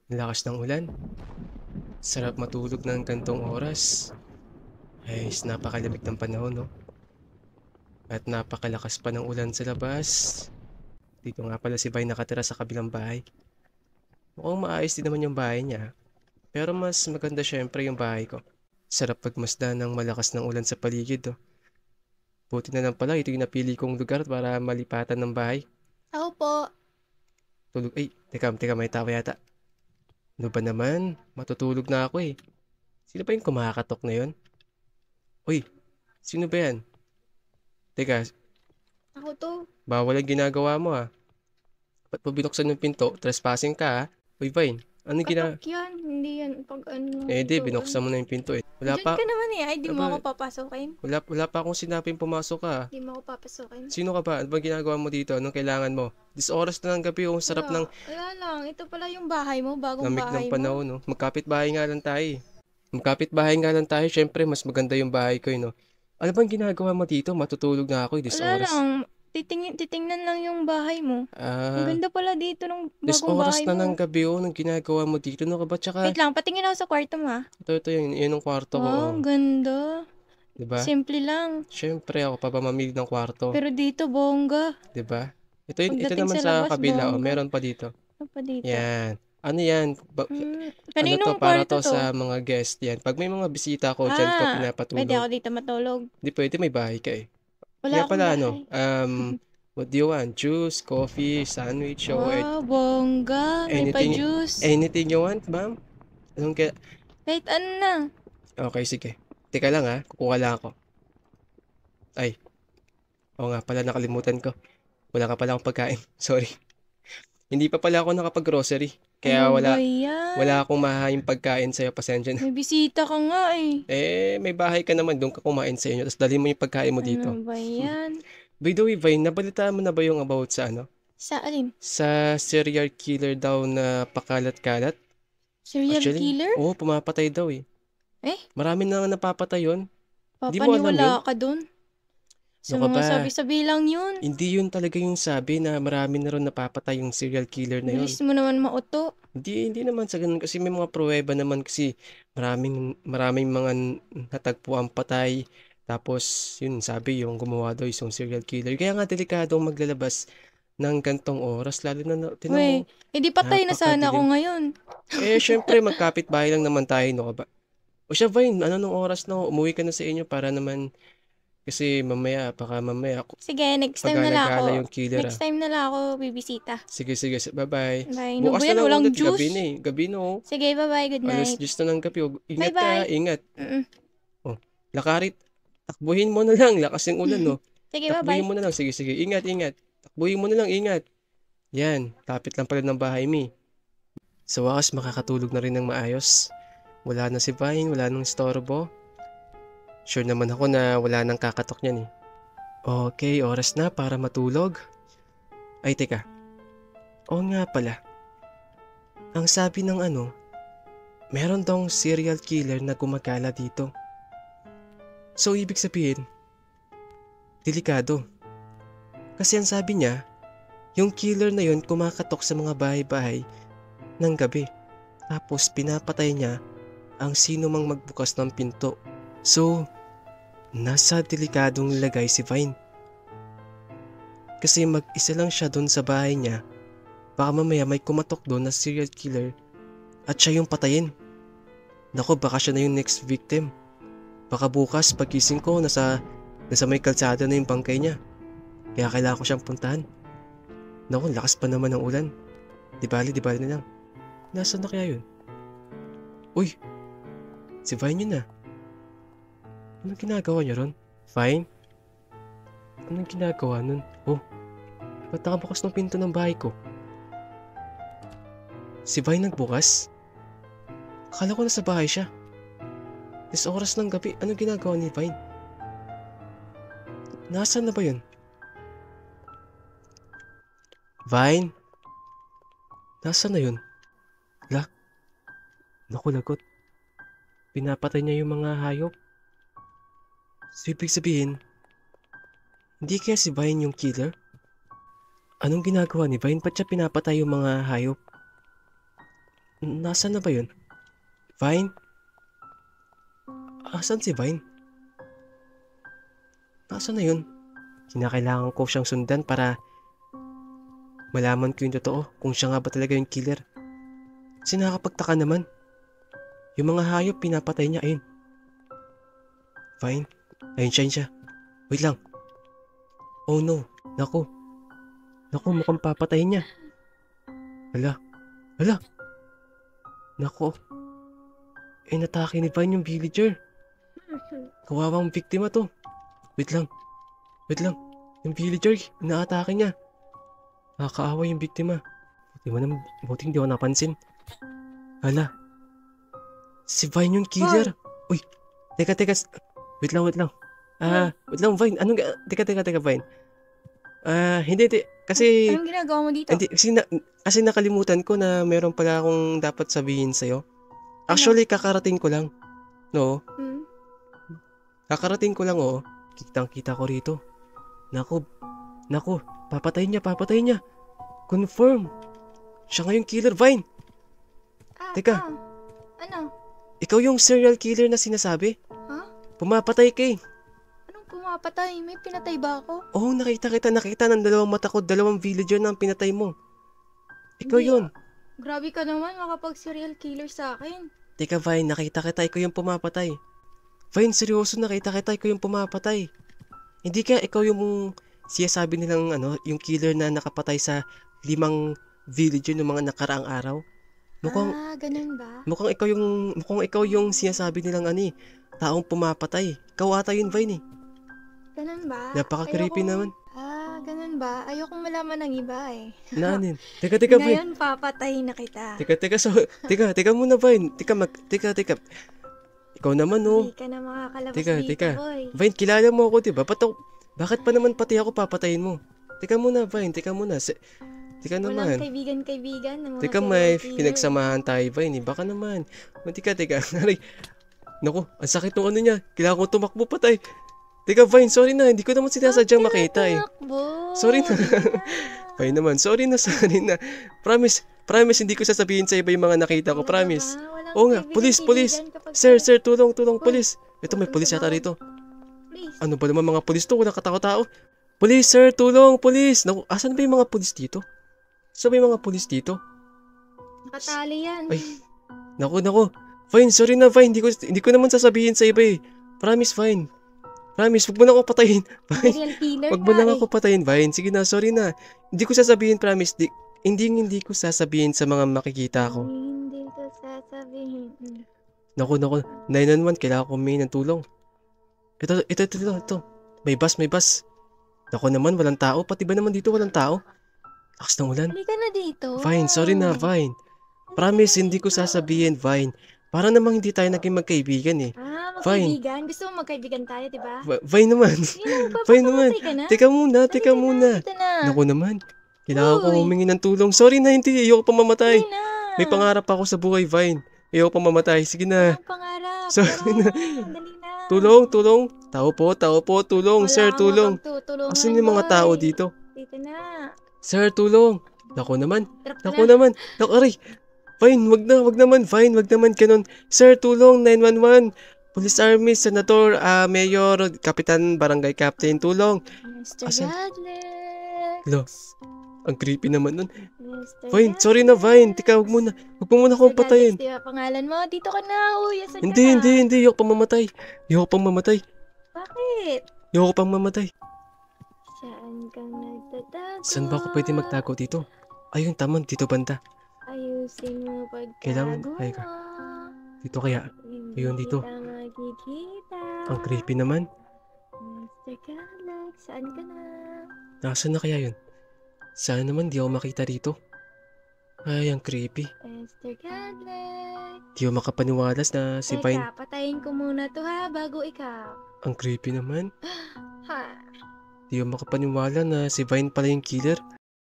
Ang lakas ng ulan. Sarap matulog ng gantong oras. Ay, napakalamig ng panahon, no? At napakalakas pa ng ulan sa labas. Dito nga pala si Bay nakatira sa kabilang bahay. Mukhang maayos din naman yung bahay niya. Pero mas maganda syempre yung bahay ko. Sarap pagmasdan ng malakas ng ulan sa paligid, oh. Buti na lang pala ito yung napili kong lugar para malipatan ng bahay. Ako po. Tulog, ay, teka, may tao yata. Ano ba naman? Matutulog na ako eh. Sino ba yung kumakatok na yun? Uy, sino ba yan? Teka, Ako to. bawal ang ginagawa mo ah. Ba't mo binuksan yung pinto? Trespassing ka ah. Uy, Vine, ano Katok yan. Hindi yan. Pag ano ng Eh di, pintuan. binuksan mo na yung pinto eh. Wala Diyan pa, ka naman eh. Ay, di mo ako aba, papasukin. wala pa akong sinabing pumasok ka ah. Di mo ako papasukin. Sino ka ba? Ano ba ginagawa mo dito? Anong kailangan mo? This oras na ng gabi, oh, sarap ng Wala lang. Ito pala yung bahay mo. Bagong lamig ng bahay mo. panahon, no? Magkapit bahay nga lang tayo eh. Magkapit bahay nga lang tayo, syempre mas maganda yung bahay ko, eh, no? Ano bang ginagawa mo dito? Matutulog na ako, eh, this Wala oras. lang. Titingnan lang yung bahay mo. Ang Ah, ganda pala dito ng this bagong oras bahay na ng mo. gabi, oh, nang ginagawa mo dito, no ka ba? Tsaka, Wait lang. Patingin ako sa kwarto mo ah. ito, yun ang kwarto ko, Wow, oh. ang ganda. Diba? Simple lang. Syempre, ako pa ba mamili ng kwarto? Pero dito, bongga. Diba? Ito Pagdating naman sa sa labas, kabila, oh, bongga. meron pa dito. Ano pa dito? Yan. Ano yan? Ano to? Kaninong Para kwarto to to? sa mga guest yan. Pag may mga bisita ko, dyan ko Pwede pinapatulog. ako dito matulog. Hindi pwede, may bahay ka eh. Wala Kaya akong pala bahay. what do you want? Juice, coffee, sandwich, o Wow, bongga. May anything, pa-juice. anything you want, ma'am? Anong kaya? Kahit ano na. Okay, sige. Teka lang ha, kukuha lang ako. Ay, oo nga pala, nakalimutan ko. Wala ka pala akong pagkain. Sorry. Hindi pa pala ako nakapag-grocery. Kaya Ano ba wala yan? akong mahahing pagkain sa'yo, pasensya na. May bisita ka nga eh. Eh, may bahay ka naman, doon ka kumain sa inyo, tapos dali mo yung pagkain mo Ano dito. ba yan? By the way, Vine, nabalitaan mo na ba yung about sa ano? Sa alin? Sa serial killer daw na pakalat-kalat? Serial Actually, killer? oo, pumapatay daw eh. Eh, Marami na napapatay yun. Hindi mo alam yun? papaniwala ka dun? Sa Ano ka mga ba? sabi-sabi lang yun. Hindi yun talaga yung sabi na marami na rin napapatay yung serial killer na yun. Bilis mo naman mauto. Hindi naman sa ganun kasi may mga pruweba naman kasi maraming mga natagpuan patay. Tapos, yun, sabi yung gumawa daw yung serial killer. Kaya nga delikadong maglalabas ng gantong oras, lalo na, tinan mo, Wey, edi patay na sana ako napakadilim. ngayon. Eh, syempre, magkapit bahay lang naman tayo, no ka ba? O siya, Vine, ano nung oras na umuwi ka na sa inyo para naman, kasi baka mamaya, Sige, next time na lang pagala ako. yung killer Next ah. time na lang ako bibisita. Sige, bye-bye. Bye. Ano ba Bukas na yan? lang Walang ulit, gabi juice? na eh. Gabi na oh. Sige, bye-bye. Good Alas night. 10 na ng gabi. Oh. Ingat ka, Bye-bye. ingat. Mm-mm. Oh, lakarit. Takbuhin mo na lang, lakas ng ulan no. Sige, Takbuhin bye-bye. mo na lang, sige, ingat. Takbuhin mo na lang, ingat. Yan, lapit lang pala ng bahay mi. Sa wakas, makakatulog na rin ng maayos. Wala na si Vine, wala nang istorbo. Sure naman ako na wala nang kakatok niyan eh. Okay, oras na para matulog. Ay, teka. Oo nga pala. Ang sabi ng meron daw serial killer na gumagala dito. So, ibig sabihin, delikado. Kasi ang sabi niya, yung killer na yun kumakatok sa mga bahay-bahay ng gabi. Tapos pinapatay niya ang sino mang magbukas ng pinto. So, nasa delikadong lagay si Vine. Kasi mag-isa lang siya doon sa bahay niya. Baka mamaya may kumatok doon na serial killer at siya yung patayin. Nako, baka siya na yung next victim. Baka bukas pagising ko nasa may kalsada na yung bangkay niya. Kaya kailangan ko siyang puntahan. Naku, lakas pa naman ng ulan. Di bali na lang. Nasaan na kaya yun? Uy, si Vine yun ah. Anong ginagawa niya ron? Vine? Anong ginagawa nun? Oh, ba't nakabukas ng pinto ng bahay ko? Si Vine nagbukas? Akala ko nasa bahay siya. This oras ng gabi, anong ginagawa ni Vine? Nasaan na ba yun? Vine? Nasaan na yun? Naku, lagot. Pinapatay niya yung mga hayop. So, ibig sabihin, hindi kaya si Vine yung killer? Anong ginagawa ni Vine? Ba't siya pinapatay yung mga hayop? Nasaan na ba yun? Vine? Asan si Vine? Nasaan na yun? Kinakailangan ko siyang sundan para malaman ko yung totoo kung siya nga ba talaga yung killer. Kasi nakakapagtaka naman. Yung mga hayop pinapatay niya, ayun. Vine? Ayun siya. Wait lang. Oh no. Naku, mukhang papatayin niya. Hala. Naku. Inatake ni Vine yung villager. Kawawang biktima to. Wait lang. Yung villager, inaatake niya. Nakakaawa yung biktima. Buti hindi ako napansin. Hala. Si Vine yung killer. Uy, teka. Wait lang. Wait lang, Vine. Teka, Vine. Hindi. Kasi, Anong ginagawa mo dito? hindi, kasi nakalimutan ko na meron pala akong dapat sabihin sa'yo. Actually, kakarating ko lang. No? Kakarating ko lang, oh. Kitang-kita ko rito. Naku, papatayin niya. Confirm. Siya nga yung killer, Vine. Teka. Ano? Ikaw yung serial killer na sinasabi? Ha? Pumapatay ka eh. Anong pumapatay? May pinatay ba ako? Oo, nakita ng dalawang mata ko, dalawang villager na ang pinatay mo. Ikaw Hindi, yun. Grabe ka naman makapag-serial killer sa akin. Teka, Vine, nakita kita, ikaw yung pumapatay. Vine, seryoso, nakita kita, ikaw yung pumapatay. Hindi kaya ikaw yung siyasabi nilang yung killer na nakapatay sa 5 villager ng mga nakaraang araw? Ganun ba? Mukhang ikaw yung sinasabi nilang taong pumapatay. Ikaw ata yun, Vine eh. Ganun ba? Napaka-creepy naman. Ganun ba? Ayokong malaman ng iba eh. Naanin? Teka, Vine. Ngayon papatayin na kita. Teka muna, Vine. Teka. Ikaw naman, oh. Hindi ka na makakalabas Teka. dito, boy. Vine, kilala mo ako, diba? Bakit pa naman pati ako papatayin mo? Teka muna, Vine. Teka Walang naman. kaibigan ng mga Teka, serial may killer. pinagsamahan tayo, Vine. Baka naman. Teka. Aray. Naku, ang sakit ng niya. Kailangan ko tumakbo, patay. Teka, Vine, sorry na. Hindi ko naman sinasadyang makita eh. Tumakbo. Sorry na. Sige Vine naman, sorry na. Promise, hindi ko sasabihin sa iba yung mga nakita ko. Promise. Walang Oo nga, police. kaibigan kapag Sir, tulong, police. Ito, may police yata rito. Please. Ano ba naman mga police to? Walang katao-tao. Police, sir, tulong, police. Naku, asan ba yung mga police dito? Saan ba yung mga police dito? Nakatali yan. Ay, naku. Vine, sorry na, Vine. Hindi ko naman sasabihin sa iba eh. Promise, Vine. Promise, wag mo na ako patayin. Vine, Serial killer wag mo ka na ako patayin, Vine. Sige na, sorry na. Hindi ko sasabihin, promise. Hindi ko sasabihin sa mga makikita ko. Hindi ko sasabihin. Naku. 911, kailangan ko humingi ng tulong. Ito. May bus. Naku naman, walang tao. Pati ba naman dito walang tao? Lakas ng ulan. Halika na dito. Vine, sorry na, Vine. Promise, hindi ko sasabihin, Vine. Para namang hindi tayo naging magkaibigan eh. Magkaibigan? Gusto mo magkaibigan tayo, diba? Vine naman. Vine naman. Ka na? Teka muna. Dito na. Naku naman. Kailangan ko humingi ng tulong. Sorry na, hindi. Ayoko pa mamatay. Dali na. May pangarap ako sa buhay, Vine. Ayoko pa mamatay. Sige na. Ang pangarap. Sorry na. Dali na. Tulong. Tao po. Tulong, sir, Wala tulong. akong magtutulungan, Asan yung mga boy? tao dito? Dito na. Sir, tulong. Naku naman. Trap na. Naku, aray. Vine, wag naman, Vine. Wag naman ganun. Sir, tulong. 911. Police Army, Senator, Mayor, Kapitan, Barangay Captain, tulong. Mr. Asan? Godlex. Lo, ang creepy naman nun. Mr. Vine, sorry na, Vine. Tika, wag mo na akong patayin. Di ba pangalan mo? Dito ka na. Uy, asan ka Hindi. na? Ayoko pang mamatay. Bakit? Ayoko pang mamatay. Saan ka nagtatago? Saan ba ako pwede magtago dito? Ayun, tama, dito banda. Ayusin mo Kailangan, pagtago ay, mo. Dito kaya. Hindi Ayun, dito. kita makikita. Ang creepy naman. Mr. Godlex, saan ka na? Nasaan na kaya yun? Sana naman di ako makita rito. Ay, ang creepy. Mr. Godlex. Di ako makapaniwalas na si Vine. Teka, patayin ko muna to ha, bago ikaw. Ang creepy naman. Ha? Di ako makapaniwala na si Vine pala yung killer.